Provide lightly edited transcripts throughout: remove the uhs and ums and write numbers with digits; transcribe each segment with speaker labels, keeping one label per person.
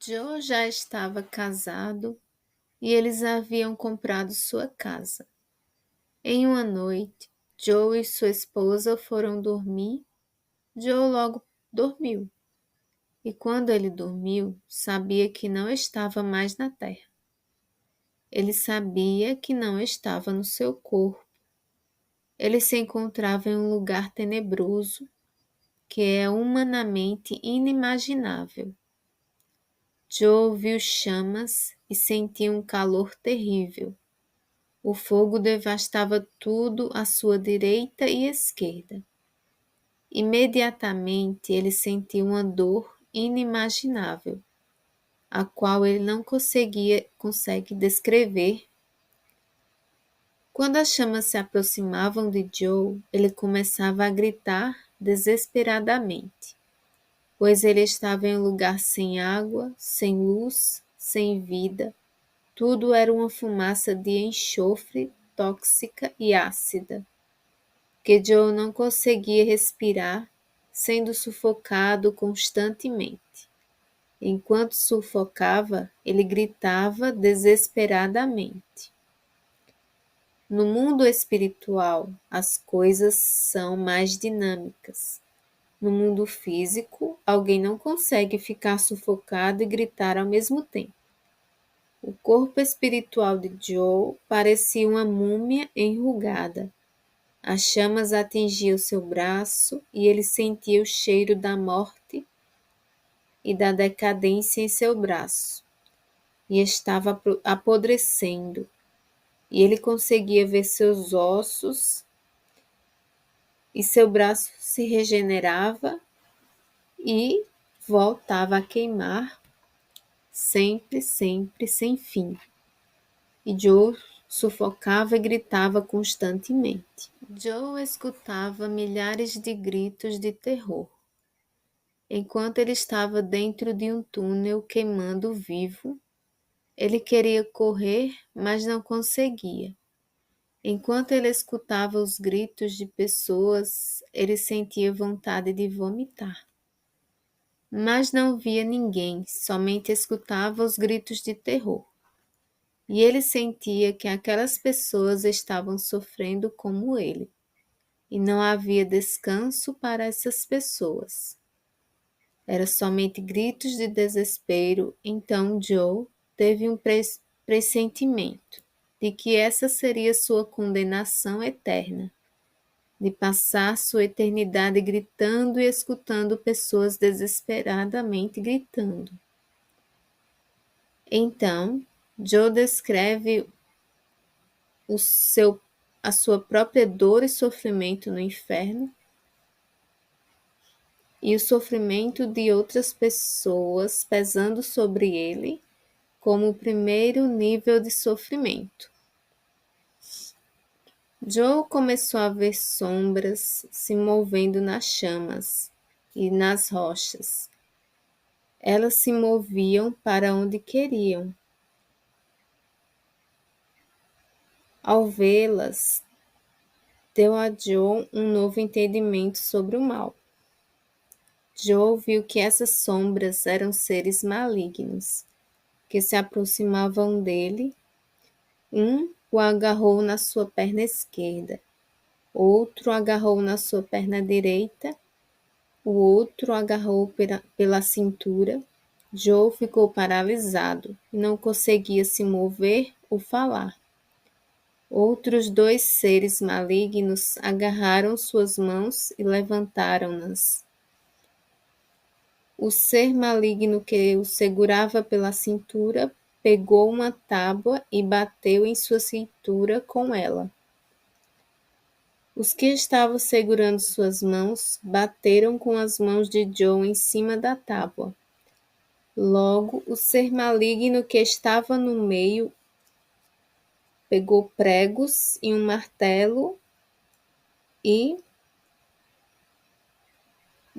Speaker 1: Joe já estava casado e eles haviam comprado sua casa. Em uma noite, Joe e sua esposa foram dormir. Joe logo dormiu, e quando ele dormiu, sabia que não estava mais na terra. Ele sabia que não estava no seu corpo. Ele se encontrava em um lugar tenebroso, que é humanamente inimaginável. Joe viu chamas e sentiu um calor terrível. O fogo devastava tudo à sua direita e esquerda. Imediatamente ele sentiu uma dor inimaginável, a qual ele não consegue descrever. Quando as chamas se aproximavam de Joe, ele começava a gritar desesperadamente, pois ele estava em um lugar sem água, sem luz, sem vida. Tudo era uma fumaça de enxofre tóxica e ácida, que Joe não conseguia respirar, sendo sufocado constantemente. Enquanto sufocava, ele gritava desesperadamente. No mundo espiritual, as coisas são mais dinâmicas. No mundo físico, alguém não consegue ficar sufocado e gritar ao mesmo tempo. O corpo espiritual de Joe parecia uma múmia enrugada. As chamas atingiam seu braço e ele sentia o cheiro da morte e da decadência em seu braço, e estava apodrecendo, e ele conseguia ver seus ossos, e seu braço se regenerava e voltava a queimar, sempre, sempre, sem fim. E Joe sufocava e gritava constantemente. Joe escutava milhares de gritos de terror. Enquanto ele estava dentro de um túnel queimando vivo, ele queria correr, mas não conseguia. Enquanto ele escutava os gritos de pessoas, ele sentia vontade de vomitar. Mas não via ninguém, somente escutava os gritos de terror. E ele sentia que aquelas pessoas estavam sofrendo como ele, e não havia descanso para essas pessoas. Era somente gritos de desespero. Então Joe teve um pressentimento de que essa seria sua condenação eterna, de passar sua eternidade gritando e escutando pessoas desesperadamente gritando. Então, Joe descreve a sua própria dor e sofrimento no inferno e o sofrimento de outras pessoas pesando sobre ele como o primeiro nível de sofrimento. Joe começou a ver sombras se movendo nas chamas e nas rochas. Elas se moviam para onde queriam. Ao vê-las, deu a Joe um novo entendimento sobre o mal. Joe viu que essas sombras eram seres malignos, que se aproximavam dele. Um o agarrou na sua perna esquerda, outro agarrou na sua perna direita, o outro agarrou pela cintura. Joe ficou paralisado e não conseguia se mover ou falar. Outros dois seres malignos agarraram suas mãos e levantaram-nas. O ser maligno que o segurava pela cintura pegou uma tábua e bateu em sua cintura com ela. Os que estavam segurando suas mãos bateram com as mãos de Joe em cima da tábua. Logo, o ser maligno que estava no meio pegou pregos e um martelo e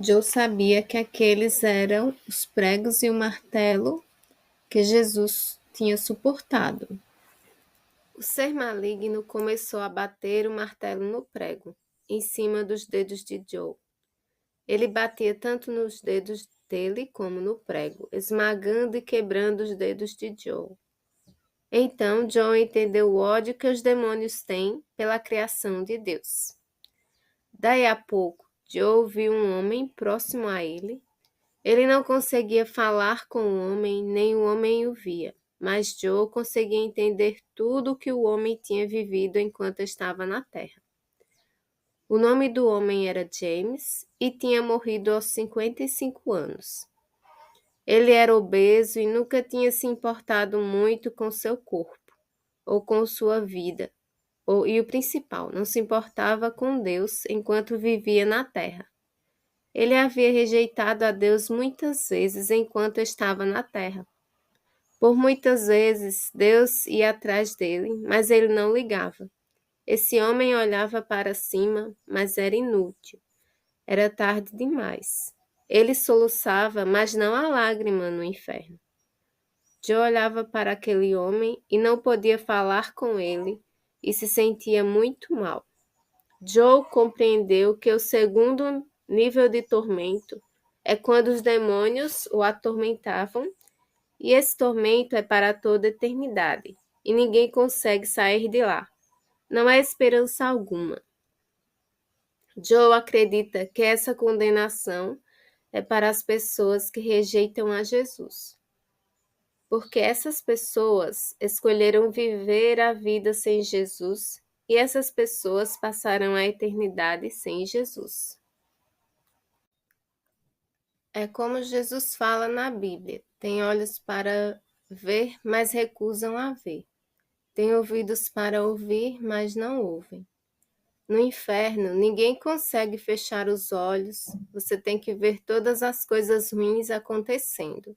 Speaker 1: Joe sabia que aqueles eram os pregos e o martelo que Jesus tinha suportado. O ser maligno começou a bater o martelo no prego, em cima dos dedos de Joe. Ele batia tanto nos dedos batê-lo como no prego, esmagando e quebrando os dedos de Joe. Então Joe entendeu o ódio que os demônios têm pela criação de Deus. Daí a pouco, Joe viu um homem próximo a ele. Ele não conseguia falar com o homem, nem o homem o via, mas Joe conseguia entender tudo o que o homem tinha vivido enquanto estava na terra. O nome do homem era James e tinha morrido aos 55 anos. Ele era obeso e nunca tinha se importado muito com seu corpo ou com sua vida. E o principal, não se importava com Deus enquanto vivia na terra. Ele havia rejeitado a Deus muitas vezes enquanto estava na terra. Por muitas vezes, Deus ia atrás dele, mas ele não ligava. Esse homem olhava para cima, mas era inútil. Era tarde demais. Ele soluçava, mas não há lágrima no inferno. Joe olhava para aquele homem e não podia falar com ele e se sentia muito mal. Joe compreendeu que o segundo nível de tormento é quando os demônios o atormentavam, e esse tormento é para toda a eternidade, e ninguém consegue sair de lá. Não há esperança alguma. Joe acredita que essa condenação é para as pessoas que rejeitam a Jesus, porque essas pessoas escolheram viver a vida sem Jesus e essas pessoas passarão a eternidade sem Jesus. É como Jesus fala na Bíblia: tem olhos para ver, mas recusam a ver. Tem ouvidos para ouvir, mas não ouvem. No inferno, ninguém consegue fechar os olhos. Você tem que ver todas as coisas ruins acontecendo.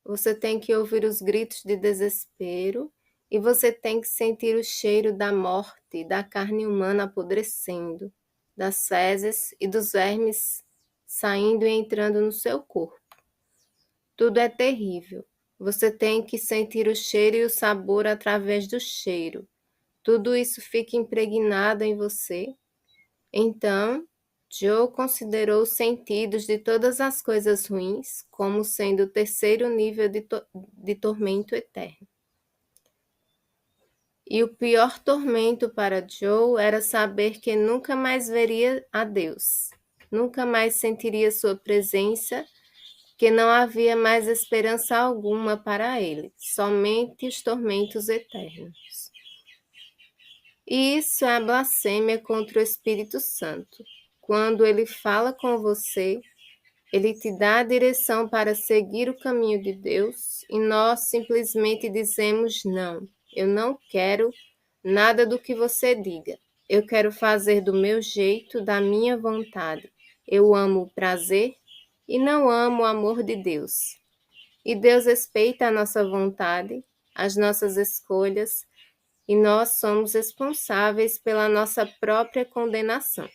Speaker 1: Você tem que ouvir os gritos de desespero e você tem que sentir o cheiro da morte, da carne humana apodrecendo, das fezes e dos vermes saindo e entrando no seu corpo. Tudo é terrível. Você tem que sentir o cheiro e o sabor através do cheiro. Tudo isso fica impregnado em você. Então, Joe considerou os sentidos de todas as coisas ruins como sendo o terceiro nível de tormento eterno. E o pior tormento para Joe era saber que nunca mais veria a Deus, nunca mais sentiria sua presença, que não havia mais esperança alguma para ele, somente os tormentos eternos. E isso é a blasfêmia contra o Espírito Santo. Quando ele fala com você, ele te dá a direção para seguir o caminho de Deus e nós simplesmente dizemos não. Eu não quero nada do que você diga. Eu quero fazer do meu jeito, da minha vontade. Eu amo o prazer e não amo o amor de Deus. E Deus respeita a nossa vontade, as nossas escolhas, e nós somos responsáveis pela nossa própria condenação.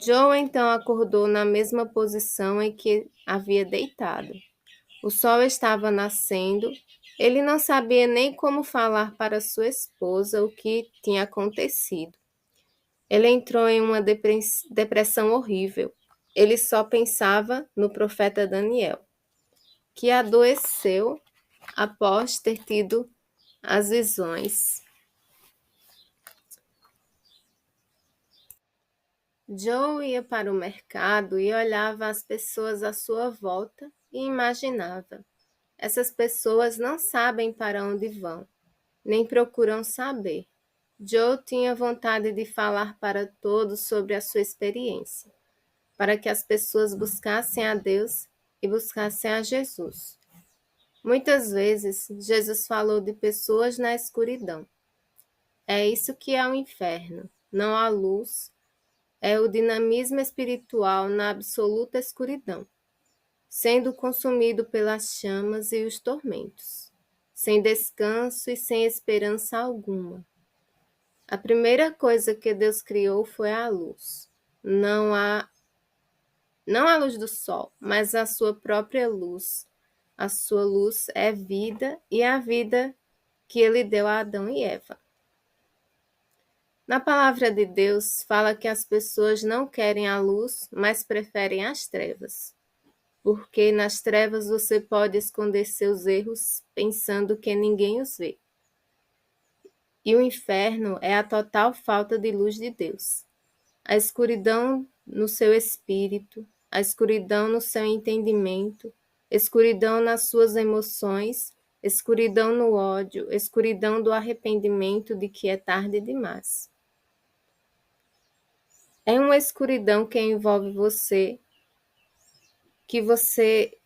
Speaker 1: Joe então acordou na mesma posição em que havia deitado. O sol estava nascendo. Ele não sabia nem como falar para sua esposa o que tinha acontecido. Ele entrou em uma depressão horrível. Ele só pensava no profeta Daniel, que adoeceu após ter tido as visões. Joe ia para o mercado e olhava as pessoas à sua volta e imaginava: essas pessoas não sabem para onde vão, nem procuram saber. Joe tinha vontade de falar para todos sobre a sua experiência, para que as pessoas buscassem a Deus e buscassem a Jesus. Muitas vezes, Jesus falou de pessoas na escuridão. É isso que é o inferno, não há luz, é o dinamismo espiritual na absoluta escuridão, sendo consumido pelas chamas e os tormentos, sem descanso e sem esperança alguma. A primeira coisa que Deus criou foi a luz. Não a luz do sol, mas a sua própria luz. A sua luz é vida e a vida que ele deu a Adão e Eva. Na palavra de Deus, fala que as pessoas não querem a luz, mas preferem as trevas. Porque nas trevas você pode esconder seus erros pensando que ninguém os vê. E o inferno é a total falta de luz de Deus. A escuridão no seu espírito, a escuridão no seu entendimento, escuridão nas suas emoções, escuridão no ódio, escuridão do arrependimento de que é tarde demais. É uma escuridão que envolve você, que você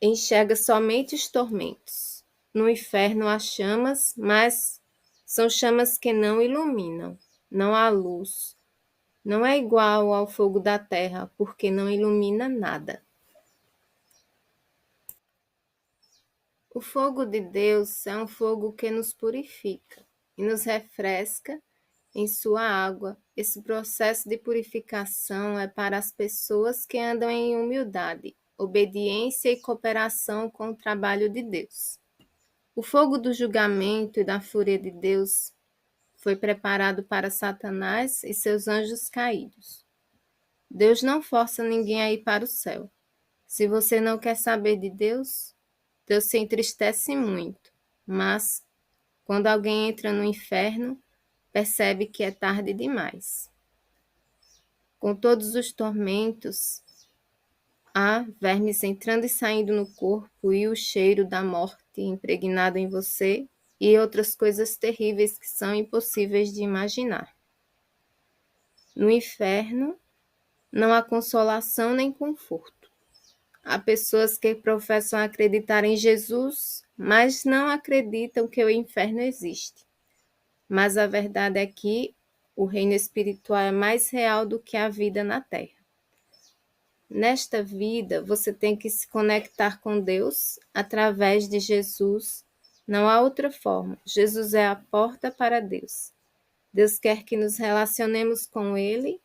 Speaker 1: enxerga somente os tormentos. No inferno há chamas, mas são chamas que não iluminam, não há luz. Não é igual ao fogo da terra, porque não ilumina nada. O fogo de Deus é um fogo que nos purifica e nos refresca em sua água. Esse processo de purificação é para as pessoas que andam em humildade, obediência e cooperação com o trabalho de Deus. O fogo do julgamento e da fúria de Deus foi preparado para Satanás e seus anjos caídos. Deus não força ninguém a ir para o céu. Se você não quer saber de Deus, Deus se entristece muito, mas quando alguém entra no inferno, percebe que é tarde demais. Com todos os tormentos, há vermes entrando e saindo no corpo e o cheiro da morte impregnado em você e outras coisas terríveis que são impossíveis de imaginar. No inferno, não há consolação nem conforto. Há pessoas que professam acreditar em Jesus, mas não acreditam que o inferno existe. Mas a verdade é que o reino espiritual é mais real do que a vida na terra. Nesta vida, você tem que se conectar com Deus através de Jesus. Não há outra forma. Jesus é a porta para Deus. Deus quer que nos relacionemos com Ele,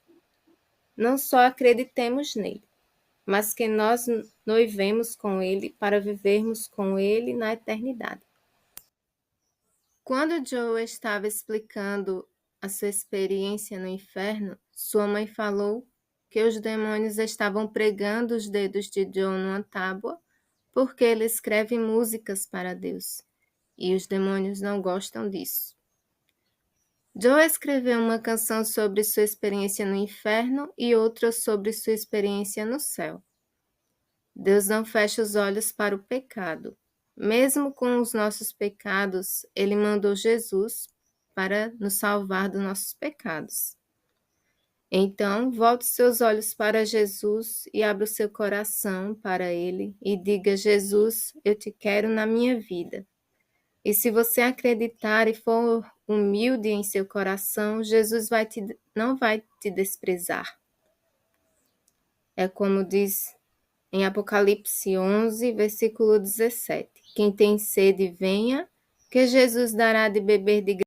Speaker 1: não só acreditemos nele, mas que nós noivemos com Ele para vivermos com Ele na eternidade. Quando Joe estava explicando a sua experiência no inferno, sua mãe falou que os demônios estavam pregando os dedos de Joe numa tábua porque ele escreve músicas para Deus, e os demônios não gostam disso. Joe escreveu uma canção sobre sua experiência no inferno e outra sobre sua experiência no céu. Deus não fecha os olhos para o pecado. Mesmo com os nossos pecados, Ele mandou Jesus para nos salvar dos nossos pecados. Então, volte seus olhos para Jesus e abra o seu coração para Ele e diga: Jesus, eu te quero na minha vida. E se você acreditar e for humilde em seu coração, Jesus não vai te desprezar. É como diz em Apocalipse 11, versículo 17. Quem tem sede, venha, que Jesus dará de beber de